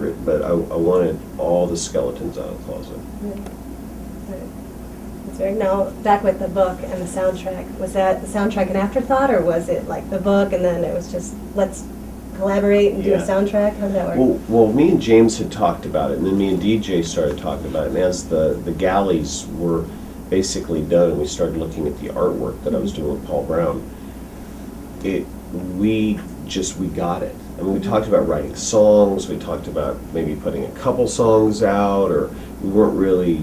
secret, but I wanted all the skeletons out of the closet. That's very, now, back with the book and the soundtrack, was that the soundtrack an afterthought, or was it like the book and then it was just, let's collaborate and do a soundtrack? How did that work? Well, me and James had talked about it, and then me and DJ started talking about it, and as the galleys were basically done, and we started looking at the artwork that I was doing with Paul Brown, we got it. I mean, we talked about writing songs, we talked about maybe putting a couple songs out, or we weren't really,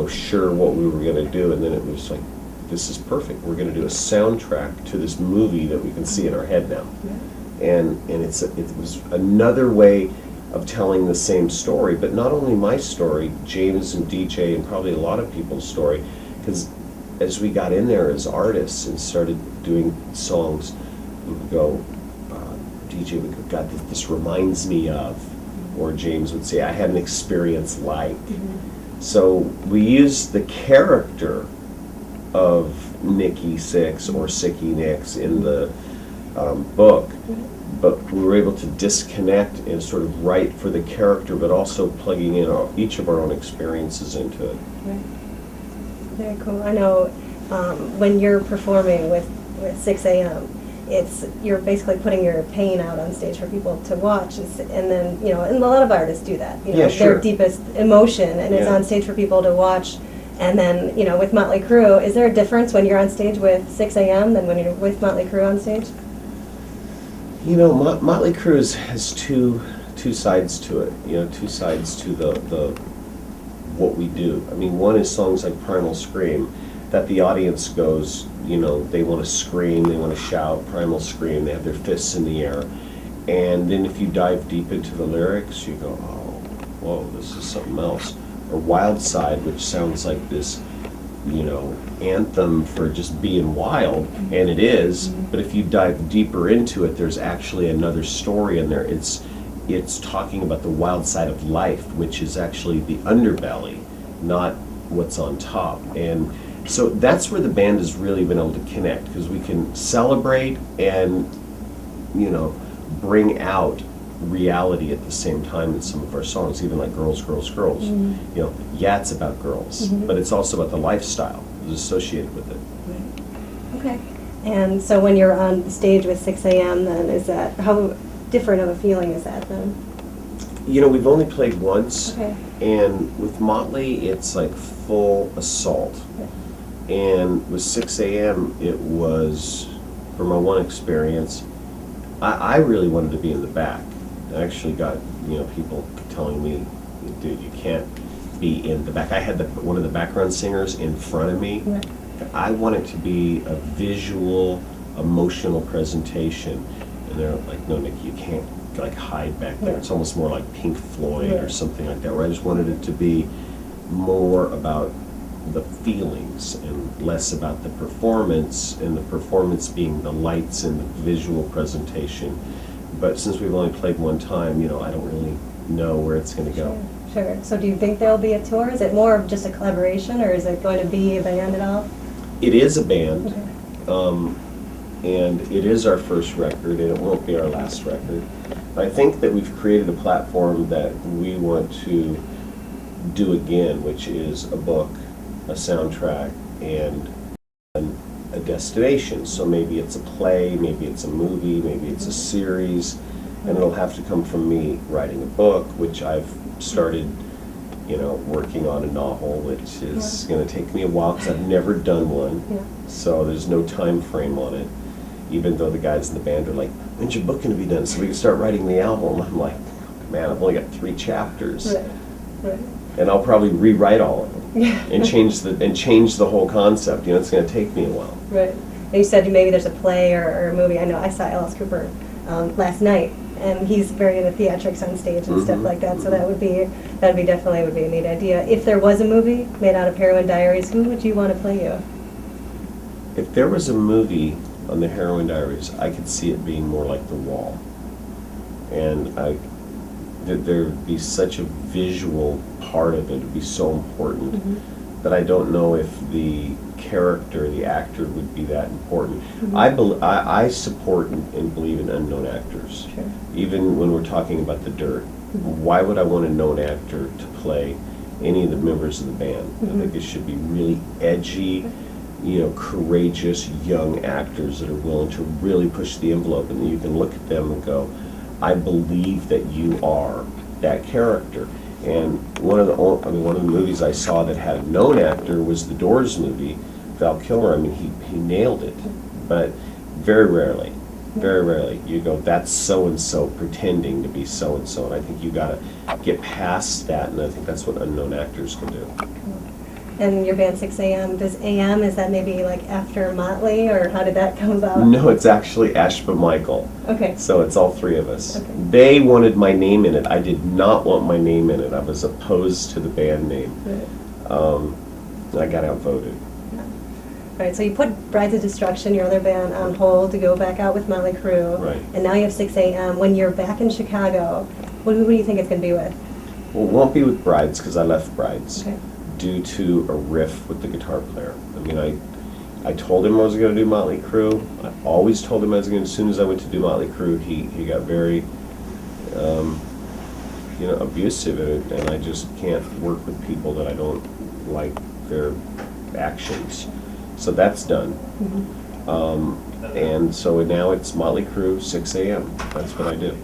sure what we were going to do, and then it was like, this is perfect. We're going to do a soundtrack to this movie that we can see in our head now. And it was another way of telling the same story, but not only my story, James and DJ and probably a lot of people's story, because as we got in there as artists and started doing songs, we would go, DJ would go, God, this reminds me of, or James would say, I had an experience like. So we used the character of Nikki Sixx or Sicky Nix in the book, but we were able to disconnect and sort of write for the character, but also plugging in each of our own experiences into it. Right. Very cool. I know when you're performing with 6 a.m., you're basically putting your pain out on stage for people to watch, and then and a lot of artists do that. Their deepest emotion, and it's on stage for people to watch. And then with Motley Crue, is there a difference when you're on stage with 6 a.m. than when you're with Motley Crue on stage? Motley Crue has two sides to it. Two sides to the what we do. I mean, one is songs like Primal Scream, that the audience goes, they want to scream, they want to shout, primal scream, they have their fists in the air. And then if you dive deep into the lyrics, you go, oh, whoa, this is something else. Or Wild Side, which sounds like this, anthem for just being wild, and it is, but if you dive deeper into it, there's actually another story in there. It's talking about the wild side of life, which is actually the underbelly, not what's on top. And so that's where the band has really been able to connect, because we can celebrate and, bring out reality at the same time in some of our songs, even like Girls, Girls, Girls. It's about girls, but it's also about the lifestyle that's associated with it. Right. Okay. And so when you're on stage with 6 a.m., then how different of a feeling is that then? We've only played once, okay. And with Motley, it's like full assault. Okay. And with 6 a.m., it was, for my one experience, I really wanted to be in the back. I actually got, people telling me, dude, you can't be in the back. I had one of the background singers in front of me. Yeah. I want it to be a visual, emotional presentation. And they're like, no, Nikki, you can't hide back there. Yeah. It's almost more like Pink Floyd or something like that, where I just wanted it to be more about the feelings and less about the performance, and the performance being the lights and the visual presentation. But since we've only played one time, I don't really know where it's going to go. Sure. So do you think there'll be a tour? Is it more of just a collaboration, or is it going to be a band at all? It is a band, and it is our first record, and it won't be our last record. I think that we've created a platform that we want to do again, which is a book, a soundtrack, and a destination. So maybe it's a play, maybe it's a movie, maybe it's a series, and it'll have to come from me writing a book, which I've started, working on a novel, which is going to take me a while because I've never done one. Yeah. So there's no time frame on it, even though the guys in the band are like, when's your book going to be done so we can start writing the album? I'm like, man, I've only got 3 chapters. Right. And I'll probably rewrite all of them. and change the whole concept. It's going to take me a while. Right. And you said maybe there's a play or a movie. I know I saw Alice Cooper last night, and he's very into theatrics on stage and stuff like that. So that'd be definitely a neat idea. If there was a movie made out of Heroin Diaries, who would you want to play you? If there was a movie on the Heroin Diaries, I could see it being more like The Wall, and there'd be such a visual part of it. It'd be so important that I don't know if the character, the actor, would be that important. I support and believe in unknown actors. Sure. Even when we're talking about The Dirt, Why would I want a known actor to play any of the members of the band? I think it should be really edgy, courageous young actors that are willing to really push the envelope, and you can look at them and go, I believe that you are that character. And one of the movies I saw that had a known actor was the Doors movie, Val Kilmer. I mean, he nailed it, but very rarely you go, that's so-and-so pretending to be so-and-so, and I think you gotta get past that, and I think that's what unknown actors can do. And your band 6 a.m., does AM, is that maybe like after Motley, or how did that come about? No, it's actually Ashba Michael. Okay. So it's all three of us. Okay. They wanted my name in it. I did not want my name in it. I was opposed to the band name. Right. I got outvoted. All right, so you put Brides of Destruction, your other band, on hold to go back out with Motley Crue. Right. And now you have 6 a.m. When you're back in Chicago, who do you think it's going to be with? Well, it won't be with Brides because I left Brides. Okay. Due to a riff with the guitar player. I mean, I told him I was going to do Motley Crue. I always told him I was going to, as soon as I went to do Motley Crue, he got very, abusive, and I just can't work with people that I don't like their actions. So that's done. And so now it's Motley Crue, 6 a.m. That's what I do.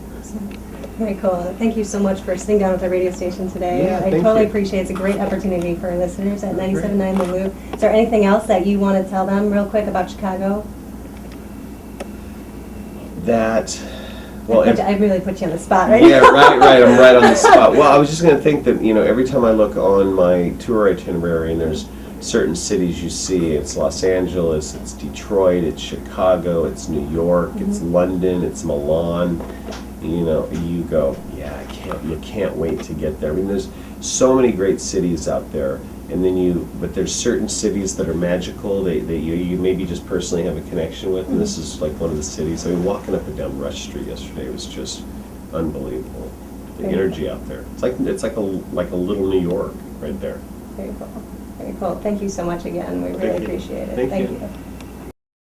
Very cool. Thank you so much for sitting down at the radio station today. Yeah, I thank totally you. appreciate it. It's a great opportunity for listeners at 97.9 The Loop. Is there anything else that you want to tell them real quick about Chicago? I really put you on the spot right Yeah, now. right. I'm right on the spot. Well, I was just going to think that, every time I look on my tour itinerary and there's certain cities you see, it's Los Angeles, it's Detroit, it's Chicago, it's New York, it's London, it's Milan. You go, yeah, you can't wait to get there. I mean, there's so many great cities out there, but there's certain cities that are magical, that you maybe just personally have a connection with, and this is like one of the cities. I mean, walking up and down Rush Street yesterday was just unbelievable. The energy out there. It's like a little New York right there. Very cool. Very cool. Thank you so much again. We really appreciate it. Thank you. you.